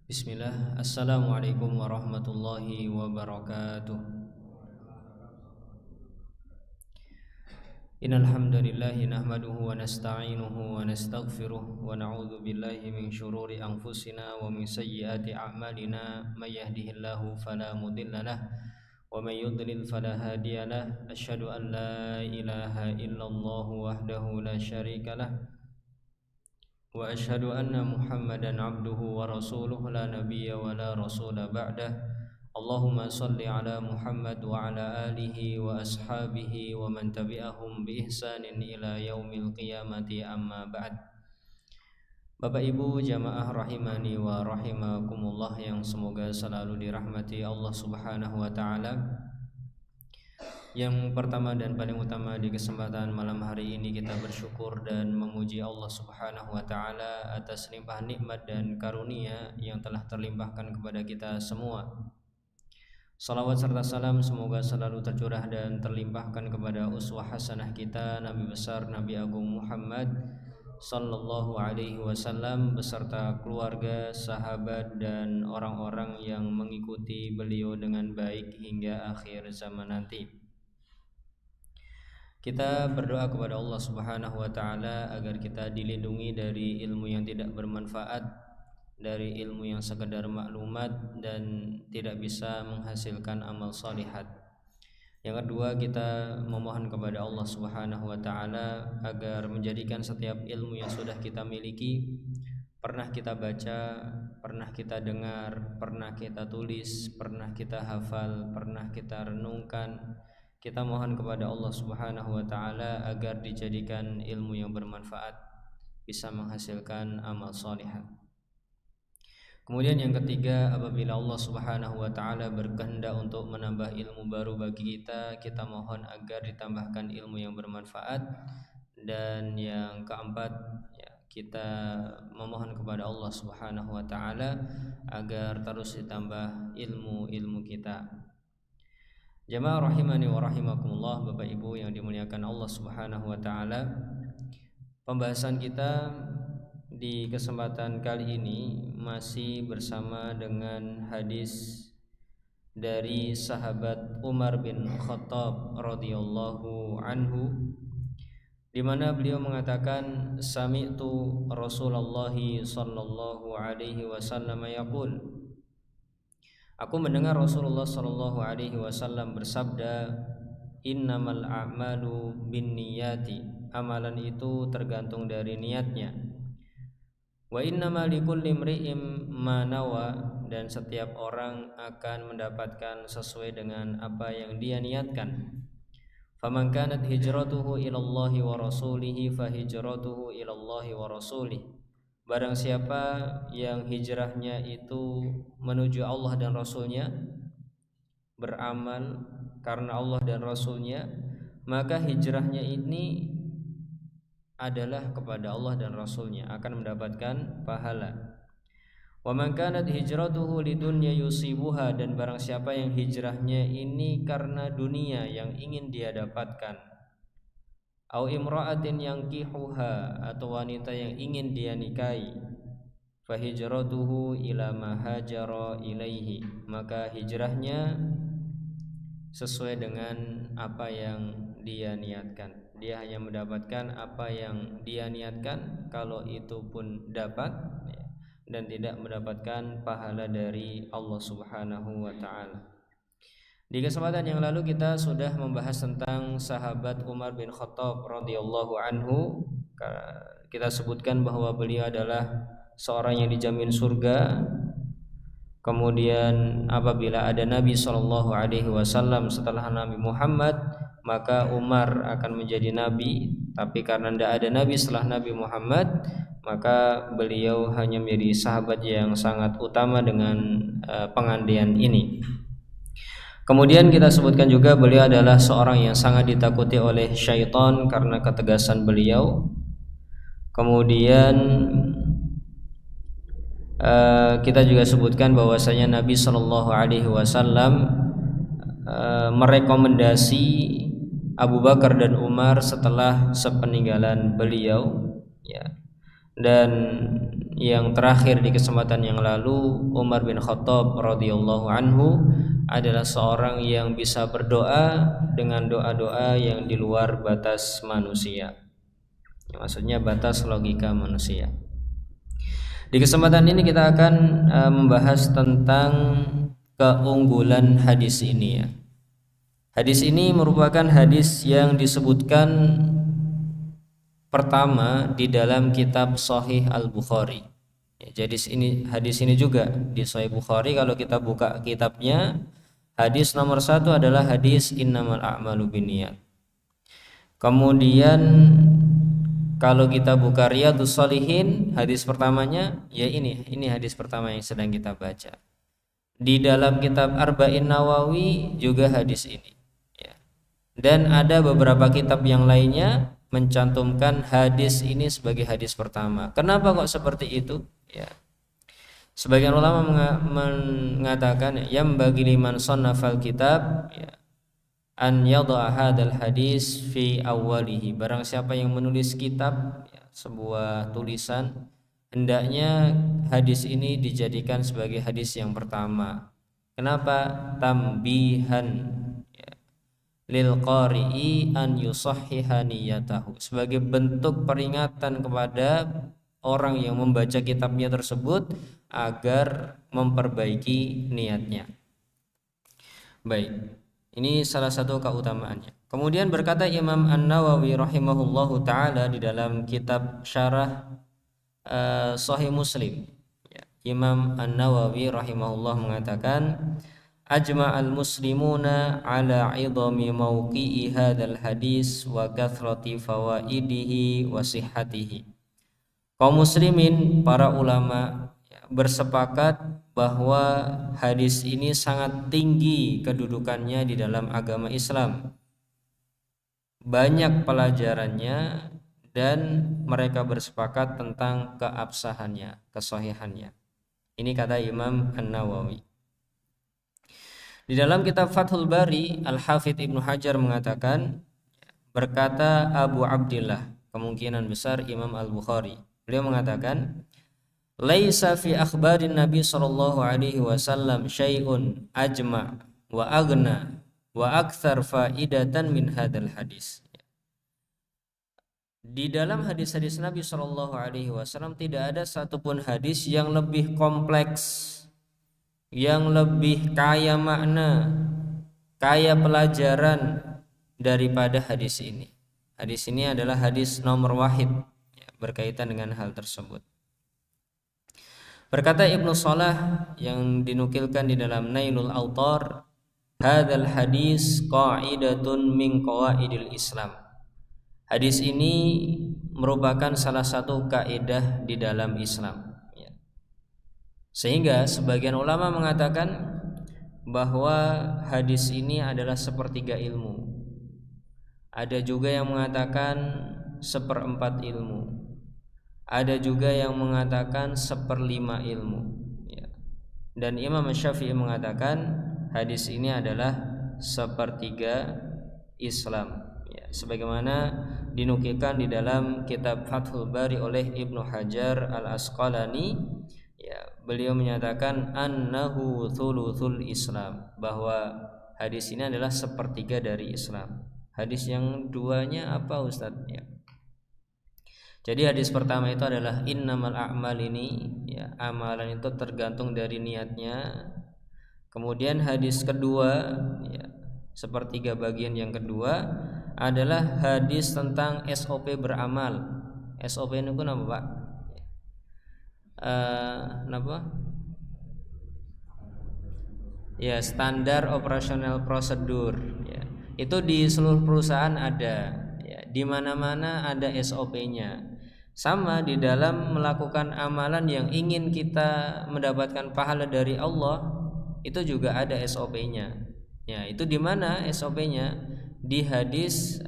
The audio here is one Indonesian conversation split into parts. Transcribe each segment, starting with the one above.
Bismillah. Assalamualaikum warahmatullahi wabarakatuh. Innal hamdalillah nahmaduhu wa nasta'inuhu wa nastaghfiruh wa na'udzu billahi min shururi anfusina wa min sayyiati a'malina may yahdihillahu fala mudilla lahu wa may yudlil fala hadiya lahu. Asyhadu an la ilaha illallah wahdahu la syarika lahu wa asyhadu anna Muhammadan abduhu wa rasuluhu la nabiyya wa la rasula ba'dah. Allahumma salli ala Muhammad wa ala alihi wa ashabihi wa man tabi'ahum bi ihsanin ila yaumil qiyamati, amma ba'd. Bapak Ibu jamaah rahimani wa rahimakumullah yang semoga selalu dirahmati Allah Subhanahu wa taala. Yang pertama dan paling utama, di kesempatan malam hari ini kita bersyukur dan memuji Allah Subhanahu wa taala atas limpah nikmat dan karunia yang telah terlimpahkan kepada kita semua. Salawat serta salam semoga selalu tercurah dan terlimpahkan kepada uswah hasanah kita, Nabi besar Nabi Agung Muhammad sallallahu alaihi wasallam beserta keluarga, sahabat dan orang-orang yang mengikuti beliau dengan baik hingga akhir zaman nanti. Kita berdoa kepada Allah Subhanahu wa taala agar kita dilindungi dari ilmu yang tidak bermanfaat, dari ilmu yang sekedar maklumat dan tidak bisa menghasilkan amal salihat. Yang kedua, kita memohon kepada Allah Subhanahu wa taala agar menjadikan setiap ilmu yang sudah kita miliki, pernah kita baca, pernah kita dengar, pernah kita tulis, pernah kita hafal, pernah kita renungkan, kita mohon kepada Allah Subhanahu wa taala agar dijadikan ilmu yang bermanfaat, bisa menghasilkan amal salihah. Kemudian yang ketiga, apabila Allah Subhanahu wa taala berkehendak untuk menambah ilmu baru bagi kita, kita mohon agar ditambahkan ilmu yang bermanfaat. Dan yang keempat, kita memohon kepada Allah Subhanahu wa taala agar terus ditambah ilmu-ilmu kita. Jamaah rahimani wa rahimakumullah, Bapak Ibu yang dimuliakan Allah Subhanahu wa taala. Pembahasan kita di kesempatan kali ini masih bersama dengan hadis dari sahabat Umar bin Khattab radhiyallahu anhu, di mana beliau mengatakan, sami'tu Rasulullah sallallahu alaihi wasallam yaqul, aku mendengar Rasulullah sallallahu alaihi wasallam bersabda, innamal a'malu binniyati, amalan itu tergantung dari niatnya. Wa innamal likulli imri'in ma nawa, dan setiap orang akan mendapatkan sesuai dengan apa yang dia niatkan. Faman kanat hijratuhu ilallahi wa rasulihi fa hijratuhu ilallahi wa rasulih. Barang siapa yang hijrahnya itu menuju Allah dan Rasulnya, beramal karena Allah dan Rasulnya, maka hijrahnya ini adalah kepada Allah dan Rasulnya, akan mendapatkan pahala. Wa man kanat hijratuhu lidunya yusibuha, dan barang siapa yang hijrahnya ini karena dunia yang ingin dia dapatkan, au imra'atin yankihuha, atau wanita yang ingin dia nikahi, fa hijratuhu ila ma hajara ilaihi, maka hijrahnya sesuai dengan apa yang dia niatkan. Dia hanya mendapatkan apa yang dia niatkan, kalau itu pun dapat, dan tidak mendapatkan pahala dari Allah Subhanahu wa taala. Di kesempatan yang lalu kita sudah membahas tentang sahabat Umar bin Khattab radhiyallahu anhu. Kita sebutkan bahwa beliau adalah seorang yang dijamin surga. Kemudian apabila ada Nabi sallallahu alaihi wasallam setelah Nabi Muhammad, maka Umar akan menjadi nabi. Tapi karena tidak ada nabi setelah Nabi Muhammad, maka beliau hanya menjadi sahabat yang sangat utama dengan pengandaian ini. Kemudian kita sebutkan juga beliau adalah seorang yang sangat ditakuti oleh syaitan karena ketegasan beliau. Kemudian kita juga sebutkan bahwasanya Nabi Shallallahu Alaihi Wasallam merekomendasi Abu Bakar dan Umar setelah sepeninggalan beliau. Ya. Dan yang terakhir di kesempatan yang lalu, Umar bin Khattab radhiyallahu anhu adalah seorang yang bisa berdoa dengan doa-doa yang di luar batas manusia. Maksudnya batas logika manusia. Di kesempatan ini kita akan membahas tentang keunggulan hadis ini ya. Hadis ini merupakan hadis yang disebutkan pertama di dalam kitab Sahih Al-Bukhari. Ya, jadi hadis ini juga di Sahih Bukhari. Kalau kita buka kitabnya, hadis nomor 1 adalah hadis innamal a'malu binniyat. Kemudian kalau kita buka Riyadhus Shalihin, hadis pertamanya ya ini hadis pertama yang sedang kita baca. Di dalam kitab Arba'in Nawawi juga hadis ini ya. Dan ada beberapa kitab yang lainnya mencantumkan hadis ini sebagai hadis pertama. Kenapa kok seperti itu? Ya. Sebagian ulama mengatakan yang bagi liman shannafal kitab ya, an yadha hadzal hadis fi awwalihi. Barang siapa yang menulis kitab ya, sebuah tulisan, hendaknya hadis ini dijadikan sebagai hadis yang pertama. Kenapa? Tambihan ya, lil qari'i an yusahhiha niyatahu, sebagai bentuk peringatan kepada orang yang membaca kitabnya tersebut agar memperbaiki niatnya. Baik. Ini salah satu keutamaannya. Kemudian berkata Imam An-Nawawi rahimahullahu taala di dalam kitab Syarah Sahih Muslim. Ya, Imam An-Nawawi rahimahullah mengatakan ajma'al muslimuna ala 'idhami mawqi'i hadzal hadis wa kathrati fawaidihi wa sihhatihi. Kaum muslimin, para ulama bersepakat bahwa hadis ini sangat tinggi kedudukannya di dalam agama Islam. Banyak pelajarannya dan mereka bersepakat tentang keabsahannya, kesahihannya. Ini kata Imam An-Nawawi. Di dalam kitab Fathul Bari, Al-Hafidz Ibnu Hajar mengatakan, berkata Abu Abdillah, kemungkinan besar Imam Al-Bukhari. Beliau mengatakan, laisa fi akhbarin Nabi sallallahu alaihi wasallam syai'un ajma' wa aghna wa akthar faidatan min hadzal hadis. Di dalam hadis-hadis Nabi sallallahu alaihi wasallam tidak ada satupun hadis yang lebih kompleks, yang lebih kaya makna, kaya pelajaran daripada hadis ini. Hadis ini adalah hadis nomor wahid ya, berkaitan dengan hal tersebut. Berkata Ibnu Salah yang dinukilkan di dalam Nailul Autar, hadzal hadis qa'idatun min qawaidil Islam. Hadis ini merupakan salah satu kaidah di dalam Islam. Sehingga sebagian ulama mengatakan bahwa hadis ini adalah sepertiga ilmu. Ada juga yang mengatakan seperempat ilmu. Ada juga yang mengatakan 1/5 ilmu ya. Dan Imam Syafi'i mengatakan hadis ini adalah 1/3 Islam ya. Sebagaimana dinukilkan di dalam kitab Fathul Bari oleh Ibnu Hajar Al-Asqalani ya, beliau menyatakan annahu thuluthul Islam, bahwa hadis ini adalah 1/3 dari Islam. Hadis yang duanya apa Ustadz ya? Jadi hadis pertama itu adalah innamal a'mal ini ya, amalan itu tergantung dari niatnya. Kemudian hadis kedua ya, 1/3 bagian yang kedua adalah hadis tentang SOP beramal. SOP ini pun apa Pak? Kenapa? Ya, standar operasional prosedur ya. Itu di seluruh perusahaan ada ya, di mana-mana ada SOP-nya. Sama di dalam melakukan amalan yang ingin kita mendapatkan pahala dari Allah, itu juga ada SOP-nya. Ya, itu di mana SOP-nya? Di hadis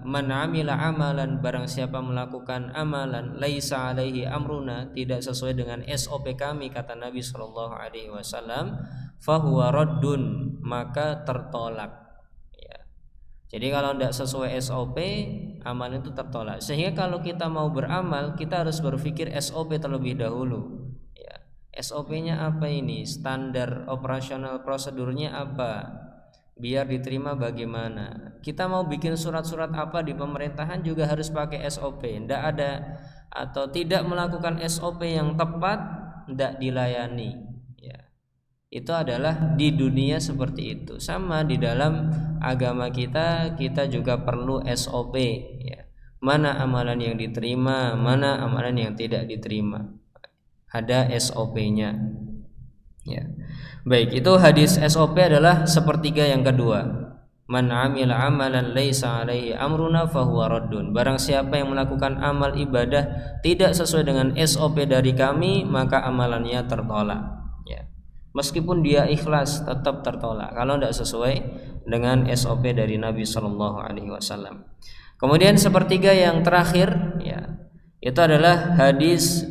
man amila amalan, barang siapa melakukan amalan laisa alaihi amruna, tidak sesuai dengan SOP kami, kata Nabi sallallahu alaihi wasallam, fahuwa raddun, maka tertolak. Ya. Jadi kalau tidak sesuai SOP, amalan itu tertolak. Sehingga kalau kita mau beramal, kita harus berpikir SOP terlebih dahulu. Ya, SOP-nya apa ini? Standar operasional prosedurnya apa? Biar diterima bagaimana? Kita mau bikin surat-surat apa di pemerintahan juga harus pakai SOP. Tidak ada atau tidak melakukan SOP yang tepat, tidak dilayani. Itu adalah di dunia seperti itu. Sama di dalam agama kita juga perlu SOP ya. Mana amalan yang diterima, mana amalan yang tidak diterima. Ada SOP-nya. Ya. Baik, itu hadis SOP adalah sepertiga yang kedua. Man 'amila 'amalan laisa 'alaihi amruna fahuwa raddun. Barang siapa yang melakukan amal ibadah tidak sesuai dengan SOP dari kami, maka amalannya tertolak. Meskipun dia ikhlas tetap tertolak kalau tidak sesuai dengan SOP dari Nabi Shallallahu Alaihi Wasallam. Kemudian sepertiga yang terakhir ya, itu adalah hadis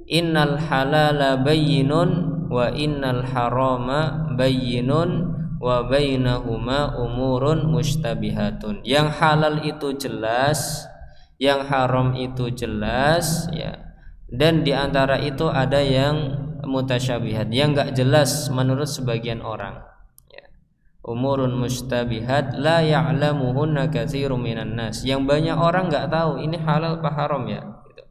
innal halala bayyinun wa innal harama bayyinun wa bainahuma umurun mustabihatun. Yang halal itu jelas, yang haram itu jelas ya. Dan di antara itu ada yang mutasyabihat, yang enggak jelas menurut sebagian orang ya. Umurun mustabihat la ya'lamuhunna katsirun minan nas, yang banyak orang enggak tahu ini halal apa haram ya gitu.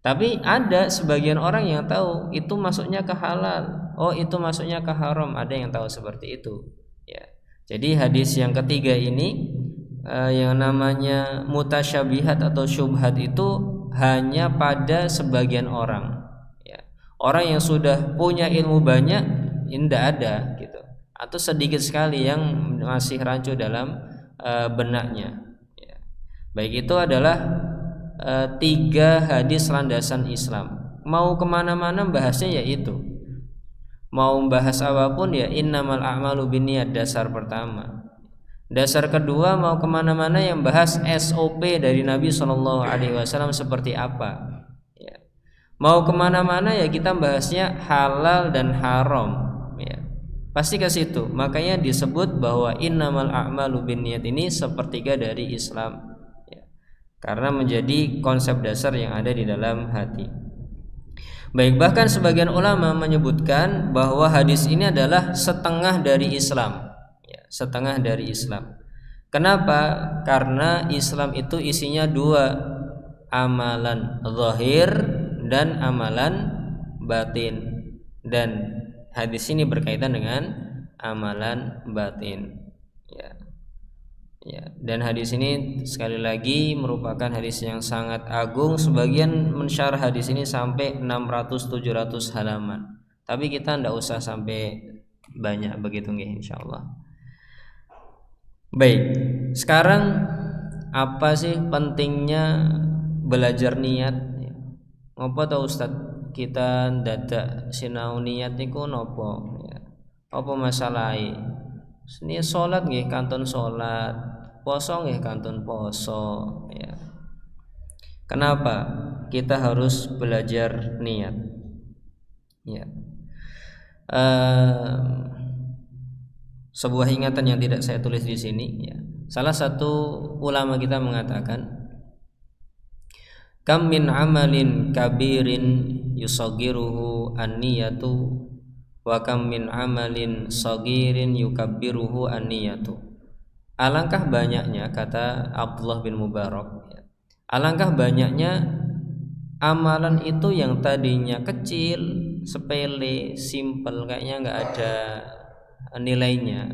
Tapi ada sebagian orang yang tahu itu masuknya ke halal, oh itu masuknya ke haram, ada yang tahu seperti itu ya. Jadi hadis yang ketiga ini yang namanya mutasyabihat atau syubhat itu hanya pada sebagian orang. Orang yang sudah punya ilmu banyak tidak ada gitu, atau sedikit sekali yang masih rancu dalam benaknya ya. Baik, itu adalah 3 hadis landasan Islam. Mau kemana-mana bahasnya ya itu. Mau bahas apapun ya innamal a'malu binniyat, dasar pertama. Dasar kedua, mau kemana-mana yang bahas SOP dari Nabi SAW seperti apa. Mau kemana-mana ya kita bahasnya halal dan haram ya. Pasti ke situ. Makanya disebut bahwa innamal a'malu binniyat ini sepertiga dari Islam ya. Karena menjadi konsep dasar yang ada di dalam hati. Baik, bahkan sebagian ulama menyebutkan bahwa hadis ini adalah setengah dari Islam ya, setengah dari Islam. Kenapa? Karena Islam itu isinya 2, amalan zahir dan amalan batin, dan hadis ini berkaitan dengan amalan batin ya. Dan hadis ini sekali lagi merupakan hadis yang sangat agung. Sebagian mensyarah hadis ini sampai 600-700 halaman, tapi kita tidak usah sampai banyak begitu nggih insyaallah. Baik, sekarang apa sih pentingnya belajar niat? Apa tau Ustaz kita dadak sinau niat niku napa ya? Apa masalahe? Ini salat nggih kantun salat, poso nggih kantun poso ya. Kenapa kita harus belajar niat? Ya. Sebuah ingatan yang tidak saya tulis di sini ya. Salah satu ulama kita mengatakan, kam min amalin kabirin yusagiruhu an-niyatu wa kam min amalin sagirin yukabbiruhu an-niyatu. Alangkah banyaknya, kata Abdullah bin Mubarak ya, alangkah banyaknya amalan itu yang tadinya kecil, sepele, simple, kayaknya enggak ada nilainya,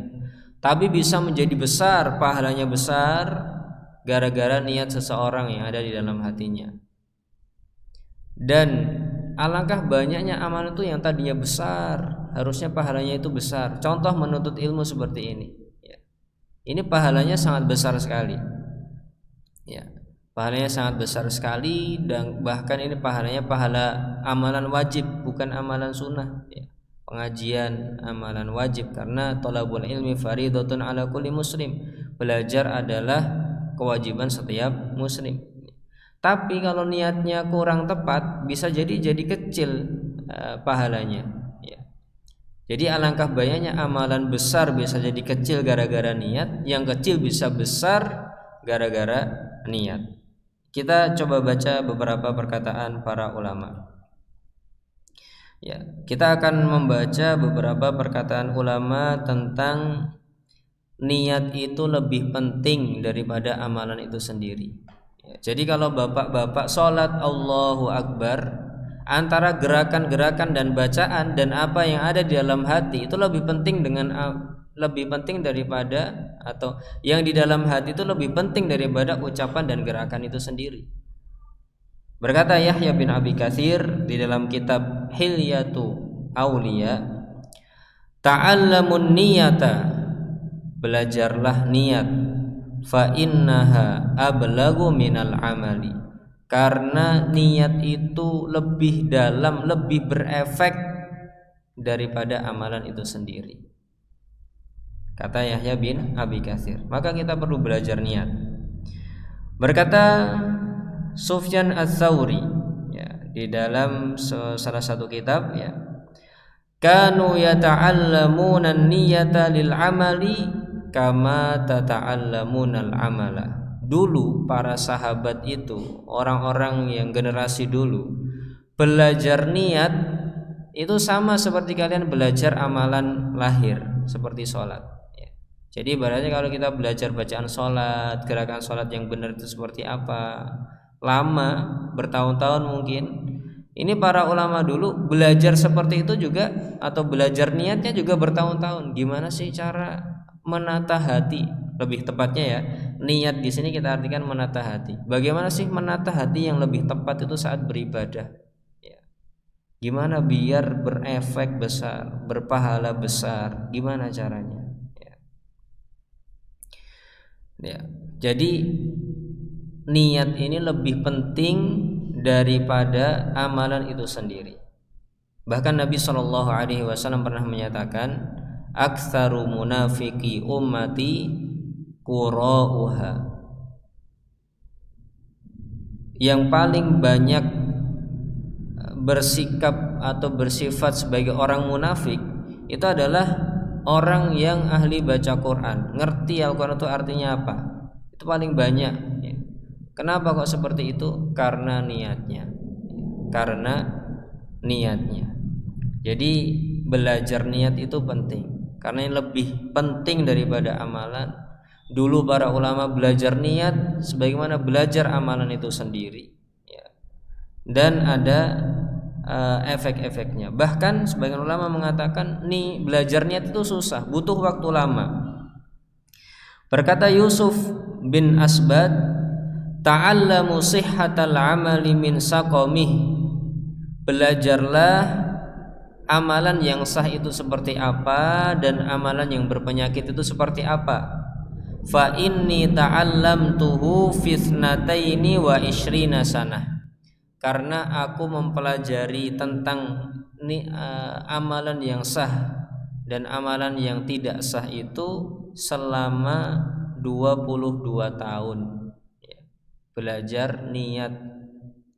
tapi bisa menjadi besar, pahalanya besar gara-gara niat seseorang yang ada di dalam hatinya. Dan alangkah banyaknya amal itu yang tadinya besar, harusnya pahalanya itu besar. Contoh menuntut ilmu seperti ini ya. Ini pahalanya sangat besar sekali ya. Pahalanya sangat besar sekali, dan bahkan ini pahalanya pahala amalan wajib, bukan amalan sunnah ya. Pengajian amalan wajib, karena thalabul ilmi faridatun ala kulli muslim. Belajar adalah kewajiban setiap muslim. Tapi kalau niatnya kurang tepat, bisa jadi kecil pahalanya ya. Jadi alangkah banyaknya amalan besar bisa jadi kecil gara-gara niat, yang kecil bisa besar gara-gara niat. Kita coba baca beberapa perkataan para ulama. Ya, kita akan membaca beberapa perkataan ulama tentang niat itu lebih penting daripada amalan itu sendiri. Ya, jadi kalau bapak-bapak sholat Allahu Akbar, antara gerakan-gerakan dan bacaan dan apa yang ada di dalam hati itu lebih penting daripada, atau yang di dalam hati itu lebih penting daripada ucapan dan gerakan itu sendiri. Berkata Yahya bin Abi Katsir di dalam kitab Hilyatu Auliya, ta'allamun niyata, belajarlah niat, fa innaha ablagu minal amali, karena niat itu lebih dalam, lebih berefek daripada amalan itu sendiri. Kata Yahya bin Abi Katsir. Maka kita perlu belajar niat. Berkata Sufyan Ats-Tsauri, ya, di dalam salah satu kitab, ya, kanu yata'allamuna an-niyata lil amali kama tata'allamuna al-amala. Dulu para sahabat itu, orang-orang yang generasi dulu, belajar niat itu sama seperti kalian belajar amalan lahir, seperti sholat. Jadi ibaratnya kalau kita belajar bacaan sholat, gerakan sholat yang benar itu seperti apa, lama, bertahun-tahun mungkin. Ini para ulama dulu belajar seperti itu juga, atau belajar niatnya juga bertahun-tahun. Gimana sih cara menata hati? Lebih tepatnya ya, niat di sini kita artikan menata hati. Bagaimana sih menata hati yang lebih tepat itu saat beribadah? Ya. Gimana biar berefek besar, berpahala besar? Gimana caranya? Ya. Jadi niat ini lebih penting daripada amalan itu sendiri. Bahkan Nabi SAW pernah menyatakan, aktsaru munafiqi ummati qura'uha. Yang paling banyak bersikap atau bersifat sebagai orang munafik itu adalah orang yang ahli baca Quran, ngerti Al-Quran itu artinya apa. Itu paling banyak, ya. Kenapa kok seperti itu? Karena niatnya. Jadi belajar niat itu penting, karena yang lebih penting daripada amalan. Dulu para ulama belajar niat sebagaimana belajar amalan itu sendiri, ya. Dan ada efek-efeknya. Bahkan sebagian ulama mengatakan belajar niat itu susah, butuh waktu lama. Berkata Yusuf bin Asbad, ta'allamu sihhatal amali min saqamih. Belajarlah amalan yang sah itu seperti apa dan amalan yang berpenyakit itu seperti apa. Fa inni ta'allamtuhu fi thnataini wa ishrina sanah. Karena aku mempelajari tentang amalan yang sah dan amalan yang tidak sah itu selama 22 tahun, ya. Belajar niat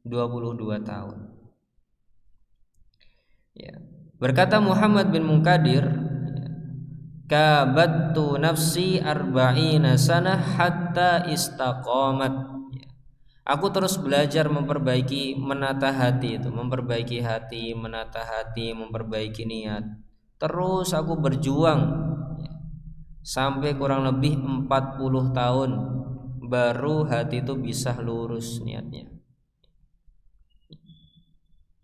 22 tahun, ya. Berkata Muhammad bin Munkadir, kabattu nafsi arba'ina sanah hatta istaqamat. Aku terus belajar menata hati, memperbaiki niat. Terus aku berjuang, ya, sampai kurang lebih 40 tahun baru hati itu bisa lurus niatnya.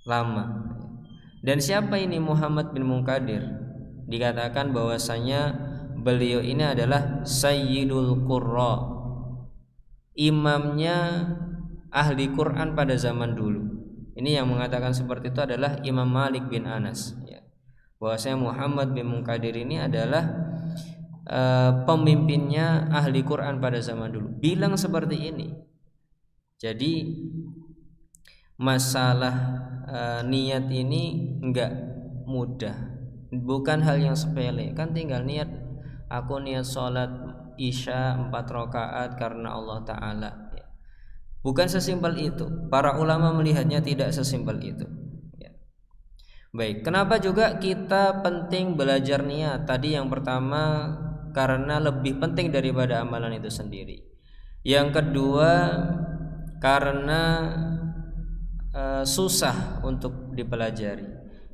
Lama. Dan siapa ini Muhammad bin Munkadir? Dikatakan bahwasanya beliau ini adalah Sayyidul Qurra, imamnya ahli Quran pada zaman dulu. Ini yang mengatakan seperti itu adalah Imam Malik bin Anas, ya. Bahwasanya Muhammad bin Munkadir ini adalah pemimpinnya ahli Quran pada zaman dulu. Bilang seperti ini. Jadi masalah niat ini enggak mudah, bukan hal yang sepele. Kan tinggal niat, aku niat sholat Isya 4 rakaat karena Allah Ta'ala, ya. Bukan sesimpel itu. Para ulama melihatnya tidak sesimpel itu, ya. Baik, kenapa juga kita penting belajar niat? Tadi yang pertama karena lebih penting daripada amalan itu sendiri. Yang kedua karena susah untuk dipelajari.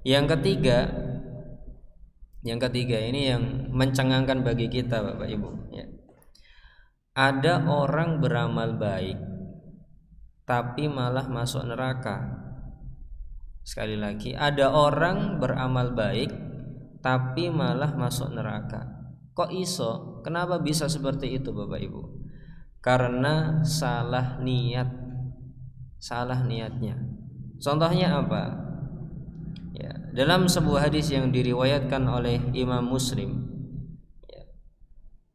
Yang ketiga ini yang mencengangkan bagi kita Bapak Ibu ya. Ada orang beramal baik tapi malah masuk neraka. Sekali lagi, ada orang beramal baik tapi malah masuk neraka. Kok iso? Kenapa bisa seperti itu Bapak Ibu? Karena salah niatnya. Contohnya apa? Ya, dalam sebuah hadis yang diriwayatkan oleh Imam Muslim, ya,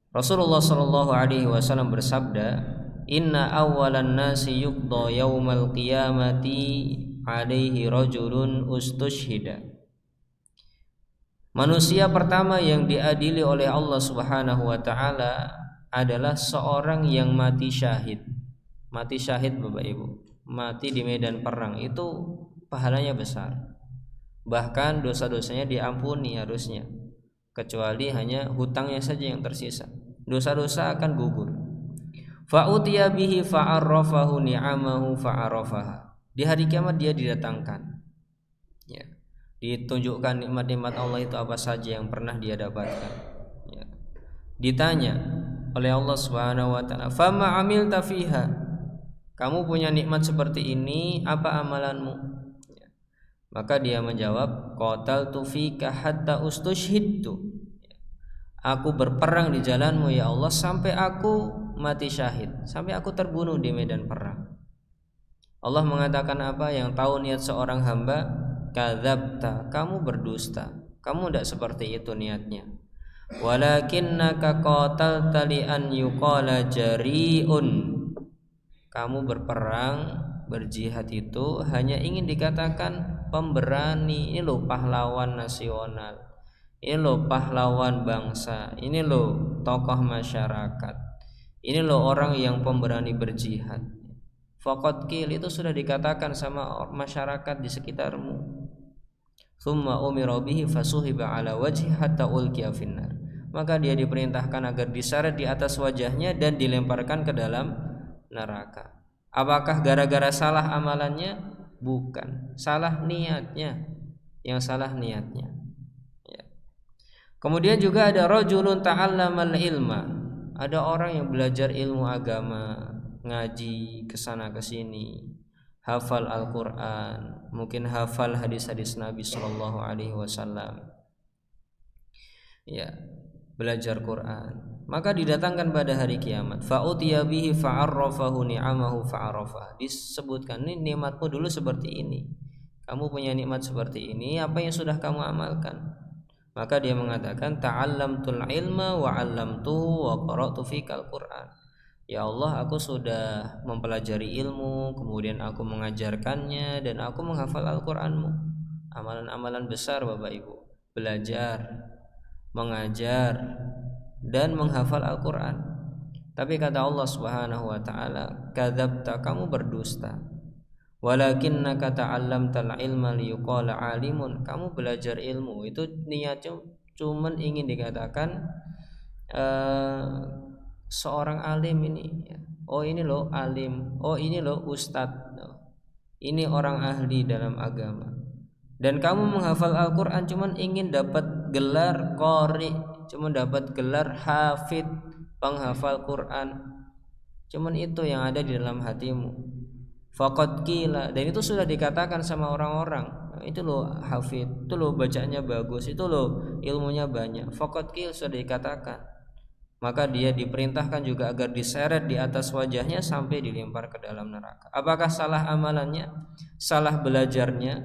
Rasulullah Shallallahu Alaihi Wasallam bersabda, Inna awalan nasi yuqda yaumal qiyamati alaihi rajulun ustushhida. Manusia pertama yang diadili oleh Allah Subhanahu wa taala adalah seorang yang mati syahid. Mati syahid Bapak Ibu, mati di medan perang itu pahalanya besar. Bahkan dosa-dosanya diampuni harusnya, kecuali hanya hutangnya saja yang tersisa. Dosa-dosa akan gugur. Fa'utiya bihi fa'arrafahu ni'amahu fa'arrafaha. Di hari kiamat dia didatangkan, ya, ditunjukkan nikmat-nikmat Allah itu apa saja yang pernah dia dapatkan, ya. Ditanya oleh Allah Subhanahu wa taala, "Fama amilta fiha?" Kamu punya nikmat seperti ini, apa amalanmu? Ya. Maka dia menjawab, "Qataltu fika hatta ustushhidtu." Aku berperang di jalanmu ya Allah sampai aku mati syahid, sampai aku terbunuh di medan perang. Allah mengatakan apa? Yang tahu niat seorang hamba, kadzabta, kamu berdusta, kamu tidak seperti itu niatnya. Walakinnaka qatalta li an yuqala jari'un. Kamu berperang, berjihad itu hanya ingin dikatakan pemberani. Ini loh pahlawan nasional, ini loh pahlawan bangsa, ini loh tokoh masyarakat, ini loh orang yang pemberani berjihad. Faqad qil, itu sudah dikatakan sama masyarakat di sekitarmu. Tsumma umira bihi fasuhiba ala wajhi hatta ulqiya finnar. Maka dia diperintahkan agar diseret di atas wajahnya dan dilemparkan ke dalam neraka. Apakah gara-gara salah amalannya? Bukan, salah niatnya. Yang salah niatnya, ya. Kemudian juga ada rajulun ta'allamal ilma. Ada orang yang belajar ilmu agama, ngaji kesana kesini, hafal Al-Quran, mungkin hafal hadis-hadis Nabi Sallallahu Alaihi Wasallam, ya, belajar Quran. Maka didatangkan pada hari kiamat, fa'utiya bihi fa'arrafahu ni'amahu fa'arrafah. Disebutkan, ini nikmatmu dulu seperti ini, kamu punya nikmat seperti ini, apa yang sudah kamu amalkan? Maka dia mengatakan, ta'allamtul ilma wa 'allamtuhu wa qara'tu fikal Quran. Ya Allah, aku sudah mempelajari ilmu, kemudian aku mengajarkannya, dan aku menghafal Al-Quranmu. Amalan-amalan besar Bapak Ibu, belajar, mengajar, dan menghafal Al-Quran. Tapi kata Allah Subhanahu wa ta'ala, kadzabta, kamu berdusta. Walakinnaka ta'allamtal ilma liyuqala alimun. Kamu belajar ilmu itu niatnya cuman ingin dikatakan seorang alim ini, oh ini loh alim, oh ini loh ustadz, ini orang ahli dalam agama. Dan kamu menghafal Al-Quran cuman ingin dapat gelar qari, cuman dapat gelar hafid, penghafal Quran, cuman itu yang ada di dalam hatimu. Faqad qila, dan itu sudah dikatakan sama orang-orang, itu loh hafid, itu loh bacaannya bagus, itu loh ilmunya banyak. Faqad qila, sudah dikatakan. Maka dia diperintahkan juga agar diseret di atas wajahnya sampai dilempar ke dalam neraka. Apakah salah amalannya, salah belajarnya,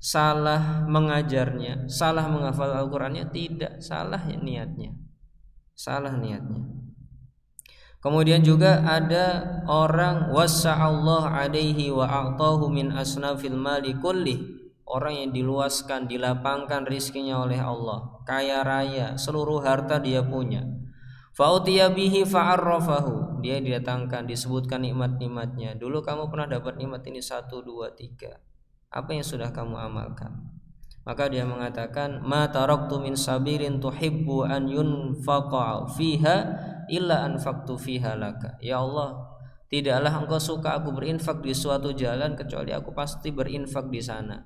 salah mengajarnya, salah menghafal Al-Qurannya? Tidak, salah niatnya. Salah niatnya. Kemudian juga ada orang wasa'allahu alaihi wa a'tahu min asnafil mali kullih. Orang yang diluaskan, dilapangkan rizkinya oleh Allah, kaya raya, seluruh harta dia punya. Fa'utiya bihi fa'arrafahu, dia didatangkan, disebutkan nikmat-nikmatnya. Dulu kamu pernah dapat nikmat ini 1, 2, 3. Apa yang sudah kamu amalkan? Maka dia mengatakan, ma taraktu min sabirin tuhibbu an yunfaqa fiha illa anfaqtu fiha laka. Ya Allah, tidaklah engkau suka aku berinfak di suatu jalan kecuali aku pasti berinfak di sana.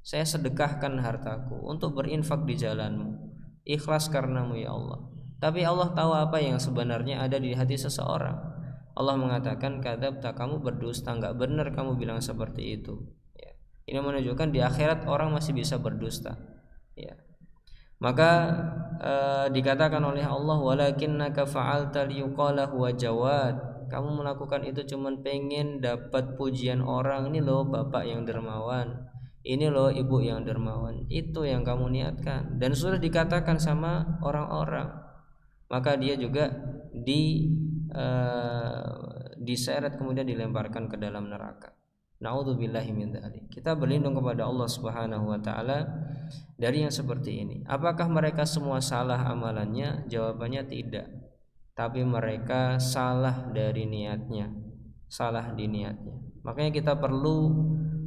Saya sedekahkan hartaku untuk berinfak di jalanmu, ikhlas karenamu ya Allah. Tapi Allah tahu apa yang sebenarnya ada di hati seseorang. Allah mengatakan, kadzabta, kamu berdusta, enggak benar kamu bilang seperti itu. Ya. Ini menunjukkan di akhirat orang masih bisa berdusta. Ya. Maka dikatakan oleh Allah, walakinnaka fa'alta liyuqala huwa jawad. Kamu melakukan itu cuman pengen dapat pujian orang, ini loh bapak yang dermawan, ini loh ibu yang dermawan. Itu yang kamu niatkan dan sudah dikatakan sama orang-orang. Maka dia juga diseret kemudian dilemparkan ke dalam neraka. Na'udzubillahi min dzalik. Kita berlindung kepada Allah Subhanahu wa taala dari yang seperti ini. Apakah mereka semua salah amalannya? Jawabannya tidak. Tapi mereka salah dari niatnya. Salah di niatnya. Makanya kita perlu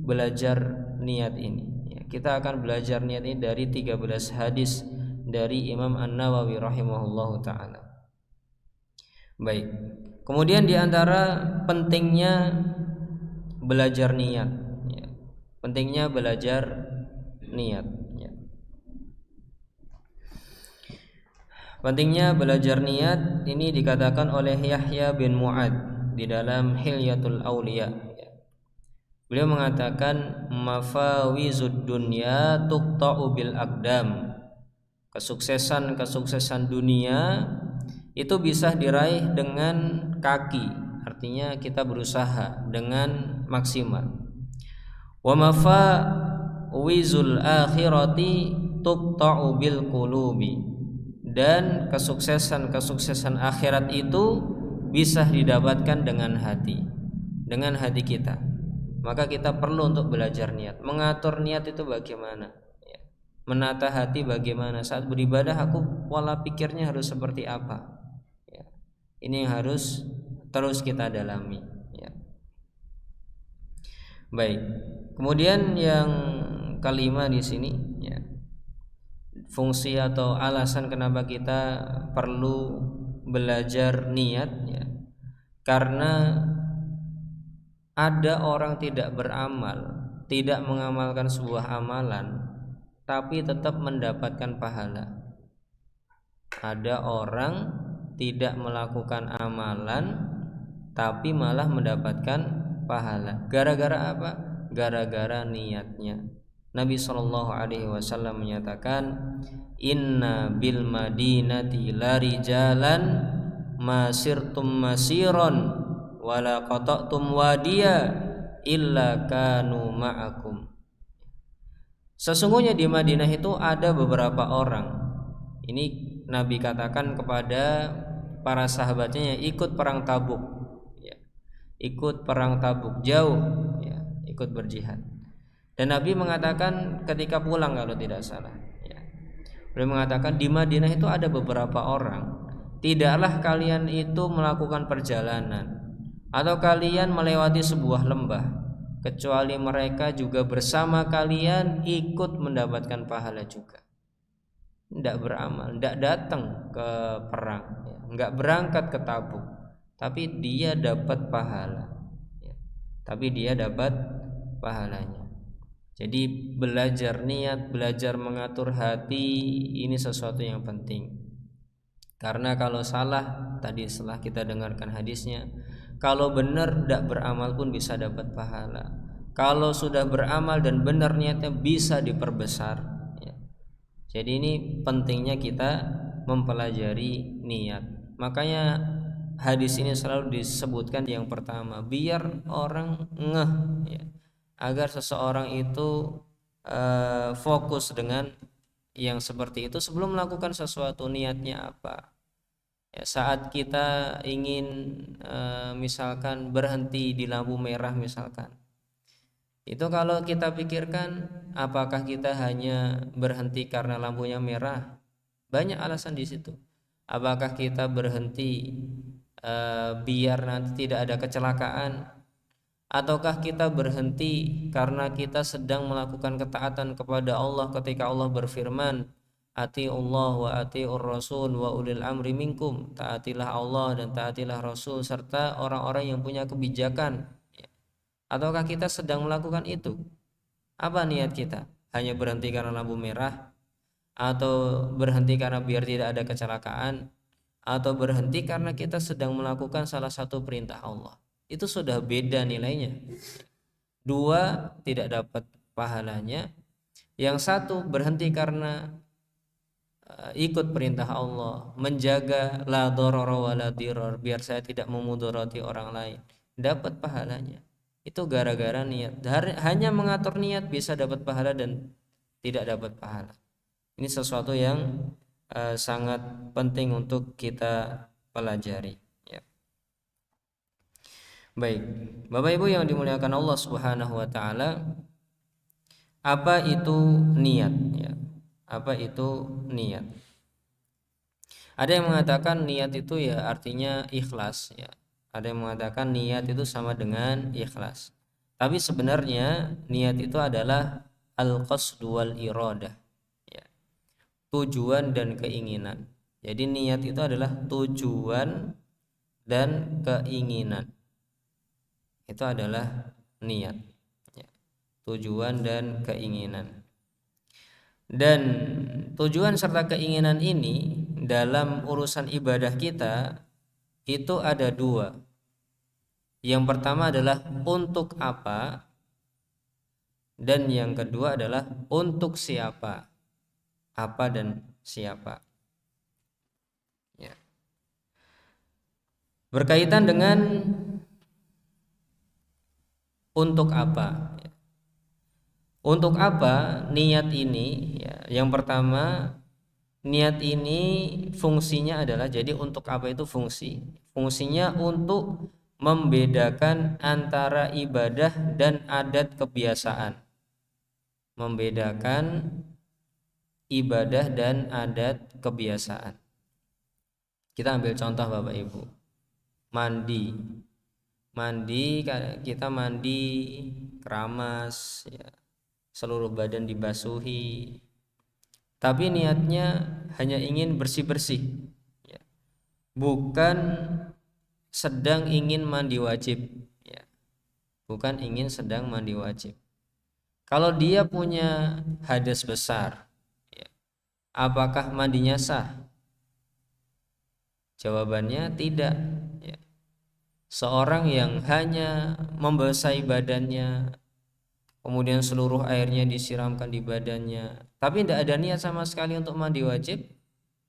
belajar niat ini. Kita akan belajar niat ini dari 13 hadis dari Imam An-Nawawi rahimahullahu taala. Baik. Kemudian di antara pentingnya belajar niat, ya. Pentingnya belajar niat, ya. Pentingnya belajar niat ini dikatakan oleh Yahya bin Mu'ad di dalam Hilyatul Auliya, ya. Beliau mengatakan, mafawizud dunya tuqta'u bil aqdam. Kesuksesan dunia itu bisa diraih dengan kaki. Artinya kita berusaha dengan maksimal. Wa mafawizul akhirati tuqta'u bil qulubi. Dan kesuksesan akhirat itu bisa didapatkan dengan hati kita. Maka kita perlu untuk belajar niat. Mengatur niat itu bagaimana? Ya. Menata hati bagaimana? Saat beribadah aku pola pikirnya harus seperti apa? Ya. Ini yang harus terus kita dalami, ya. Baik. Kemudian yang kelima di sini, ya, fungsi atau alasan kenapa kita perlu belajar niat, ya. Karena ada orang tidak beramal, tidak mengamalkan sebuah amalan, tapi tetap mendapatkan pahala. Ada orang tidak melakukan amalan tapi malah mendapatkan pahala. Gara-gara apa? Gara-gara niatnya. Nabi SAW menyatakan, inna bil madinati larijalan masirtum masiron wala qata'tum wadiya illa kanu ma'akum. Sesungguhnya di Madinah itu ada beberapa orang. Ini Nabi katakan kepada para sahabatnya yang ikut perang Tabuk. Ikut perang Tabuk jauh, ya, ikut berjihad. Dan Nabi mengatakan ketika pulang kalau tidak salah, ya, beliau mengatakan di Madinah itu ada beberapa orang. Tidaklah kalian itu melakukan perjalanan atau kalian melewati sebuah lembah kecuali mereka juga bersama kalian ikut mendapatkan pahala juga. Tidak beramal, tidak datang ke perang, ya, tidak berangkat ke Tabuk, tapi dia dapat pahala, ya. Tapi dia dapat pahalanya. Jadi belajar niat, belajar mengatur hati, ini sesuatu yang penting. Karena kalau salah, tadi setelah kita dengarkan hadisnya, kalau benar tidak beramal pun bisa dapat pahala. Kalau sudah beramal dan benar niatnya bisa diperbesar, ya. Jadi ini pentingnya kita mempelajari niat. Makanya hadis ini selalu disebutkan yang pertama, biar orang ngeh, ya, agar seseorang itu fokus dengan yang seperti itu sebelum melakukan sesuatu. Niatnya apa? Ya, saat kita ingin misalkan berhenti di lampu merah misalkan, itu kalau kita pikirkan apakah kita hanya berhenti karena lampunya merah? Banyak alasan di situ. Apakah kita berhenti biar nanti tidak ada kecelakaan, ataukah kita berhenti karena kita sedang melakukan ketaatan kepada Allah ketika Allah berfirman, atiullah wa atiur rasul wa ulil amri minkum, taatilah Allah dan taatilah Rasul serta orang-orang yang punya kebijakan. Ataukah kita sedang melakukan itu? Apa niat kita? Hanya berhenti karena lampu merah, atau berhenti karena biar tidak ada kecelakaan, atau berhenti karena kita sedang melakukan salah satu perintah Allah? Itu sudah beda nilainya. Dua tidak dapat pahalanya. Yang satu berhenti karena ikut perintah Allah, menjaga la dharara wa la dirar, biar saya tidak memudarati orang lain, dapat pahalanya. Itu gara-gara niat. Hanya mengatur niat bisa dapat pahala dan tidak dapat pahala. Ini sesuatu yang sangat penting untuk kita pelajari, ya. Baik, Bapak Ibu yang dimuliakan Allah Subhanahu wa taala, apa itu niat, ya? Apa itu niat? Ada yang mengatakan niat itu ya artinya ikhlas, ya. Ada yang mengatakan niat itu sama dengan ikhlas. Tapi sebenarnya niat itu adalah al-qasd wal iradah, ya. Tujuan dan keinginan. Jadi niat itu adalah tujuan dan keinginan. Itu adalah niat, ya. Tujuan dan keinginan. Dan tujuan serta keinginan ini dalam urusan ibadah kita itu ada dua. Yang pertama adalah untuk apa, dan yang kedua adalah untuk siapa. Apa dan siapa, ya. Berkaitan dengan untuk apa, ya. Untuk apa niat ini, ya. Yang pertama, niat ini fungsinya adalah, jadi untuk apa itu fungsinya untuk membedakan antara ibadah dan adat kebiasaan. Membedakan ibadah dan adat kebiasaan. Kita ambil contoh Bapak Ibu. Mandi, kita mandi keramas, ya. Seluruh badan dibasuhi, tapi niatnya hanya ingin bersih-bersih, ya. Bukan sedang ingin mandi wajib, ya. Bukan ingin sedang mandi wajib. Kalau dia punya hadas besar, ya, apakah mandinya sah? Jawabannya tidak, ya. Seorang yang hanya membasahi badannya, kemudian seluruh airnya disiramkan di badannya, tapi tidak ada niat sama sekali untuk mandi wajib,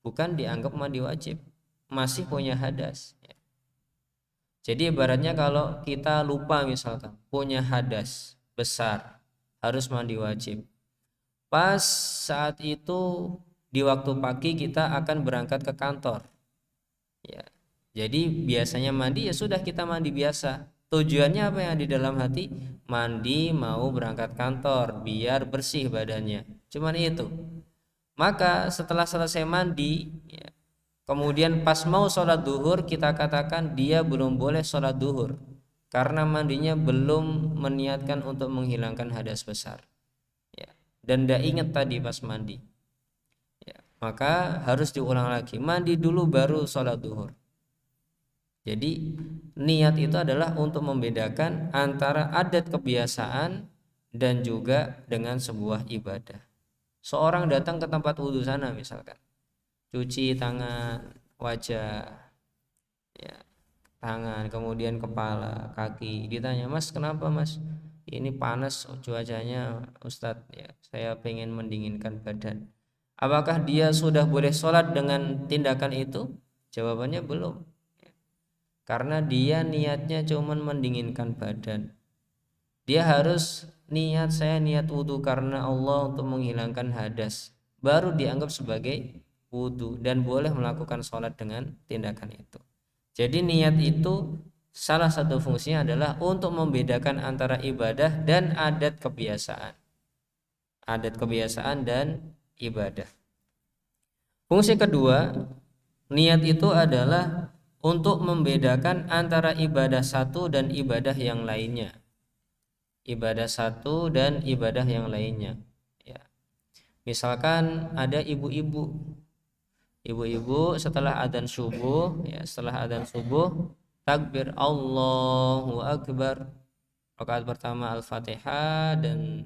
bukan dianggap mandi wajib, masih punya hadas, ya. Jadi ibaratnya kalau kita lupa misalkan punya hadas besar, harus mandi wajib. Pas saat itu di waktu pagi kita akan berangkat ke kantor, ya. Jadi biasanya mandi, ya sudah kita mandi biasa. Tujuannya apa yang di dalam hati? Mandi mau berangkat kantor biar bersih badannya. Cuman itu. Maka setelah selesai mandi, ya, kemudian pas mau sholat duhur, kita katakan dia belum boleh sholat duhur karena mandinya belum meniatkan untuk menghilangkan hadas besar, ya. Dan tidak ingat tadi pas mandi, ya. Maka harus diulang lagi, mandi dulu baru sholat duhur. Jadi niat itu adalah untuk membedakan antara adat kebiasaan dan juga dengan sebuah ibadah. Seorang datang ke tempat wudhu sana misalkan, cuci tangan, wajah, ya, tangan, kemudian kepala, kaki. Ditanya, Mas kenapa Mas? Ini panas cuacanya Ustadz, ya, saya pengen mendinginkan badan. Apakah dia sudah boleh sholat dengan tindakan itu? Jawabannya belum. Karena dia niatnya cuma mendinginkan badan. Dia harus niat, saya niat wudhu karena Allah untuk menghilangkan hadas, baru dianggap sebagai wudhu dan boleh melakukan sholat dengan tindakan itu. Jadi niat itu salah satu fungsinya adalah untuk membedakan antara ibadah dan adat kebiasaan. Adat kebiasaan dan ibadah. Fungsi kedua, niat itu adalah untuk membedakan antara ibadah satu dan ibadah yang lainnya. Ibadah satu dan ibadah yang lainnya, ya. Misalkan ada ibu-ibu setelah adzan subuh, ya, setelah adzan subuh takbir Allahu Akbar. Rakaat pertama Al-Fatihah dan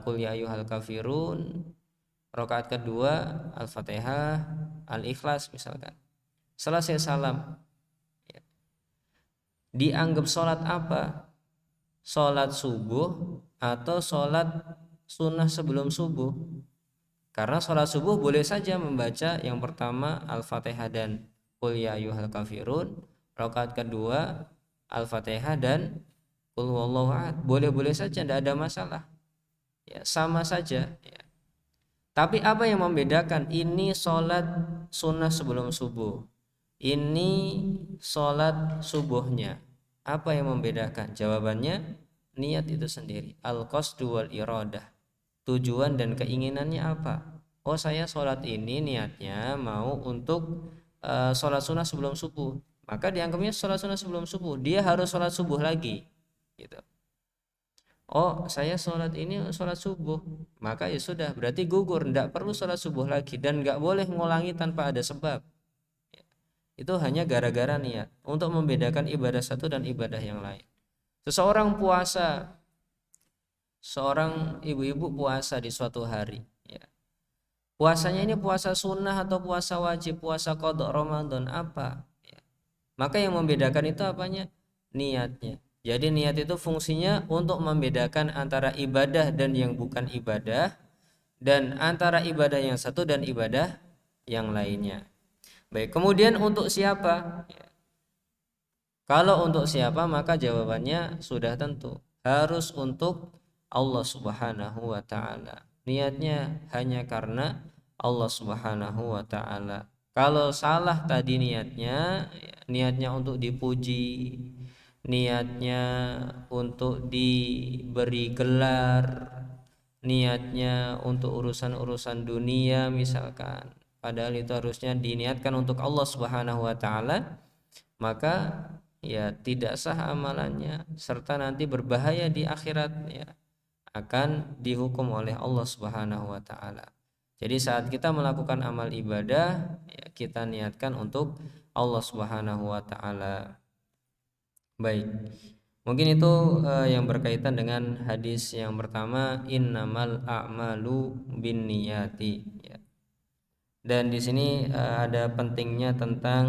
Qul ya ayyuhal kafirun. Rakaat kedua Al-Fatihah, Al-Ikhlas misalkan. Selesai salam, ya, dianggap sholat apa? Sholat subuh atau sholat sunnah sebelum subuh? Karena sholat subuh boleh saja membaca yang pertama Al-Fatihah dan Qul ya ayyuhal kafirun. Rakaat kedua Al-Fatihah dan Qul huwallahu ahad. Boleh-boleh saja, tidak ada masalah. Ya, sama saja, ya. Tapi apa yang membedakan? Ini sholat sunnah sebelum subuh, ini sholat subuhnya. Apa yang membedakan? Jawabannya niat itu sendiri. Al-qasdu wal iradah. Tujuan dan keinginannya apa? Oh, saya sholat ini niatnya mau untuk sholat sunnah sebelum subuh. Maka dianggapnya sholat sunnah sebelum subuh. Dia harus sholat subuh lagi, gitu. Oh, saya sholat ini sholat subuh, maka ya sudah, berarti gugur, tidak perlu sholat subuh lagi dan nggak boleh ngulangi tanpa ada sebab. Itu hanya gara-gara niat, untuk membedakan ibadah satu dan ibadah yang lain. Seseorang puasa, seorang ibu-ibu puasa di suatu hari, ya. Puasanya ini puasa sunnah atau puasa wajib, puasa qadha Ramadan apa, ya. Maka yang membedakan itu apanya? Niatnya. Jadi niat itu fungsinya untuk membedakan antara ibadah dan yang bukan ibadah, dan antara ibadah yang satu dan ibadah yang lainnya. Baik, kemudian untuk siapa? Kalau untuk siapa, maka jawabannya sudah tentu, harus untuk Allah Subhanahu wa taala. Niatnya hanya karena Allah Subhanahu wa taala. Kalau salah tadi niatnya, niatnya untuk dipuji, niatnya untuk diberi gelar, niatnya untuk urusan-urusan dunia misalkan, padahal itu harusnya diniatkan untuk Allah Subhanahu wa taala, maka ya tidak sah amalannya serta nanti berbahaya di akhirat, ya, akan dihukum oleh Allah Subhanahu wa taala. Jadi saat kita melakukan amal ibadah, ya, kita niatkan untuk Allah Subhanahu wa taala. Baik. Mungkin itu yang berkaitan dengan hadis yang pertama, innamal a'malu binniyati, ya. Dan di sini ada pentingnya tentang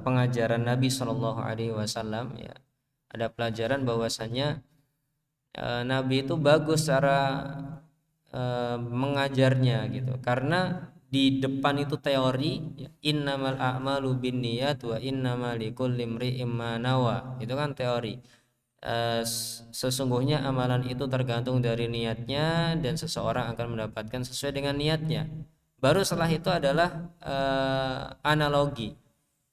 pengajaran Nabi Shallallahu Alaihi Wasallam, ya. Ada pelajaran bahwasanya Nabi itu bagus cara mengajarnya, gitu. Karena di depan itu teori, ya, innamal a'malu binniyat wa innamal likulli imri'im ma nawa. Itu kan teori. Sesungguhnya amalan itu tergantung dari niatnya dan seseorang akan mendapatkan sesuai dengan niatnya. Baru setelah itu adalah analogi,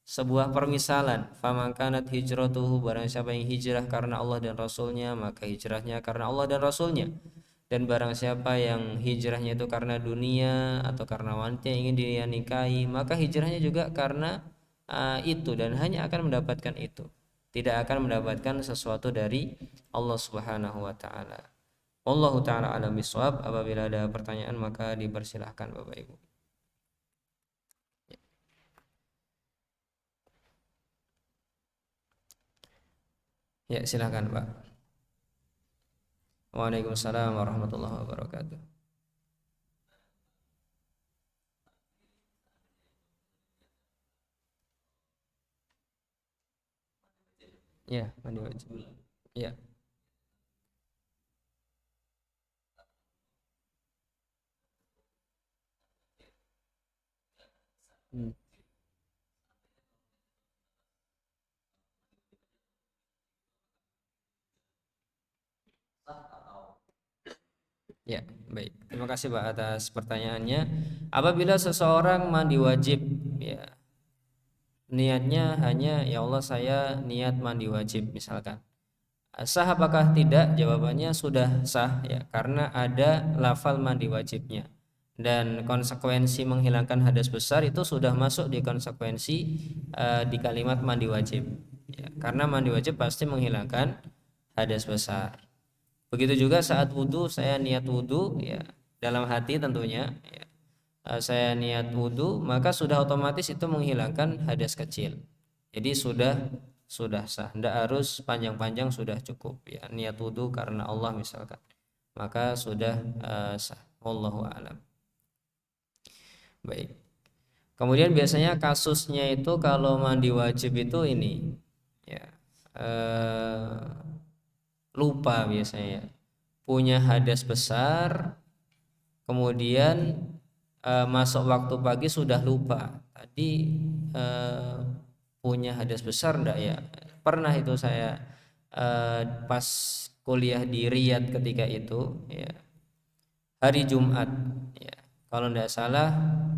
sebuah permisalan. Faman kanat hijratuhu, barang siapa yang hijrah karena Allah dan Rasulnya, maka hijrahnya karena Allah dan Rasulnya. Dan barang siapa yang hijrahnya itu karena dunia atau karena wanita yang ingin dia nikahi, maka hijrahnya juga karena itu dan hanya akan mendapatkan itu, tidak akan mendapatkan sesuatu dari Allah Subhanahu wa taala. Wallahu taala alam bisawab. Apabila ada pertanyaan maka dipersilahkan Bapak Ibu. Ya, silakan Pak. Waalaikumsalam warahmatullahi wabarakatuh. Ya, mandi wajib. Ya. Hmm. Ya, baik. Terima kasih Pak atas pertanyaannya. Apabila seseorang mandi wajib, ya, niatnya hanya ya Allah saya niat mandi wajib misalkan. Sah apakah tidak? Jawabannya sudah sah, ya, karena ada lafal mandi wajibnya. Dan konsekuensi menghilangkan hadas besar itu sudah masuk di konsekuensi di kalimat mandi wajib, ya, karena mandi wajib pasti menghilangkan hadas besar. Begitu juga saat wudhu, saya niat wudhu ya dalam hati tentunya ya. Saya niat wudhu, maka sudah otomatis itu menghilangkan hadas kecil. Jadi sudah sah, tidak harus panjang-panjang, sudah cukup ya niat wudhu karena Allah misalkan, maka sudah sah. Wallahu a'lam. Baik. Kemudian biasanya kasusnya itu kalau mandi wajib itu ini ya eh, lupa biasanya, punya hadas besar, kemudian masuk waktu pagi sudah lupa tadi eh, punya hadas besar enggak ya. Pernah itu saya pas kuliah di Riyadh ketika itu ya, hari Jumat ya, kalau enggak salah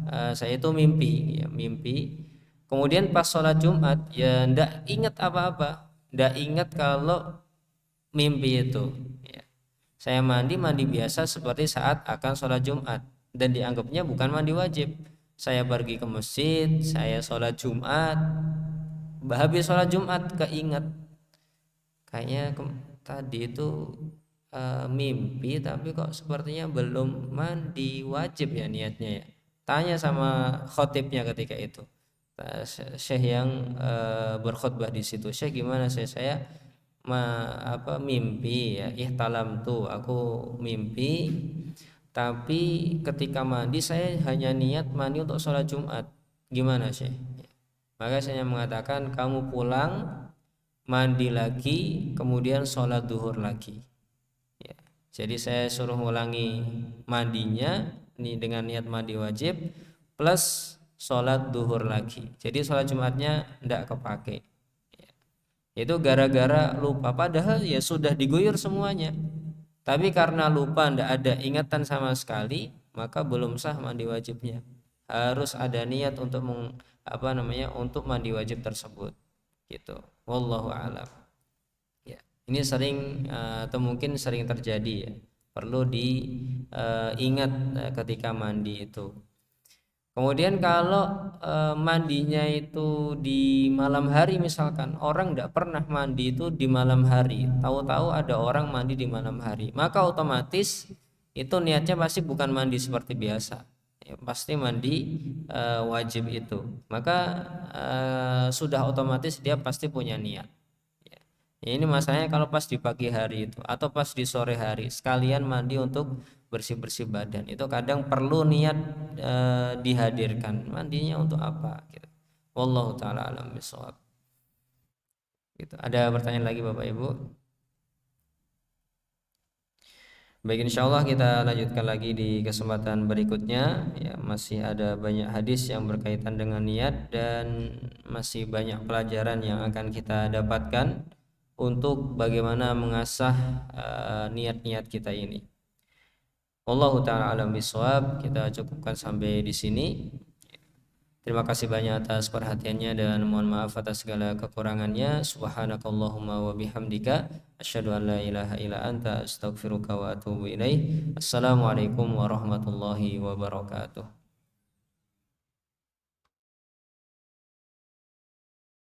saya itu mimpi ya, mimpi kemudian pas sholat Jumat ya enggak ingat apa-apa, enggak ingat kalau mimpi itu ya. Saya mandi biasa seperti saat akan sholat Jumat dan dianggapnya bukan mandi wajib. Saya pergi ke masjid, saya sholat Jumat, habis sholat Jumat keinget kayaknya tadi itu mimpi tapi kok sepertinya belum mandi wajib ya niatnya ya. Tanya sama khotibnya ketika itu. Syekh yang berkhutbah di situ, Syekh gimana saya mimpi ya, ihtalam tuh aku mimpi tapi ketika mandi saya hanya niat mandi untuk sholat Jumat, gimana sih? Maka saya mengatakan kamu pulang mandi lagi kemudian sholat duhur lagi ya. Jadi saya suruh ulangi mandinya ini dengan niat mandi wajib plus sholat duhur lagi, jadi sholat Jumatnya tidak kepake. Itu gara-gara lupa, padahal ya sudah diguyur semuanya, tapi karena lupa ndak ada ingatan sama sekali, maka belum sah mandi wajibnya. Harus ada niat untuk untuk mandi wajib tersebut gitu. Wallahu a'lam ya. Ini sering atau mungkin sering terjadi ya, perlu diingat ketika mandi itu. Kemudian kalau mandinya itu di malam hari, misalkan orang tidak pernah mandi itu di malam hari, tahu-tahu ada orang mandi di malam hari, maka otomatis itu niatnya pasti bukan mandi seperti biasa ya, pasti mandi wajib itu, maka sudah otomatis dia pasti punya niat ya. Ini masalahnya kalau pas di pagi hari itu atau pas di sore hari sekalian mandi untuk bersih-bersih badan, itu kadang perlu niat dihadirkan mandinya untuk apa gitu. Wallahu taala alam bisawab gitu. Ada pertanyaan lagi Bapak Ibu? Baik, insyaallah kita lanjutkan lagi di kesempatan berikutnya ya, masih ada banyak hadis yang berkaitan dengan niat dan masih banyak pelajaran yang akan kita dapatkan untuk bagaimana mengasah niat-niat kita ini. Wallahu taala alam bisawab. Kita cukupkan sampai di sini. Terima kasih banyak atas perhatiannya dan mohon maaf atas segala kekurangannya. Subhanakallahumma wa bihamdika asyhadu an la ilaha illa anta astaghfiruka wa atubu ilaik. Assalamualaikum warahmatullahi wabarakatuh.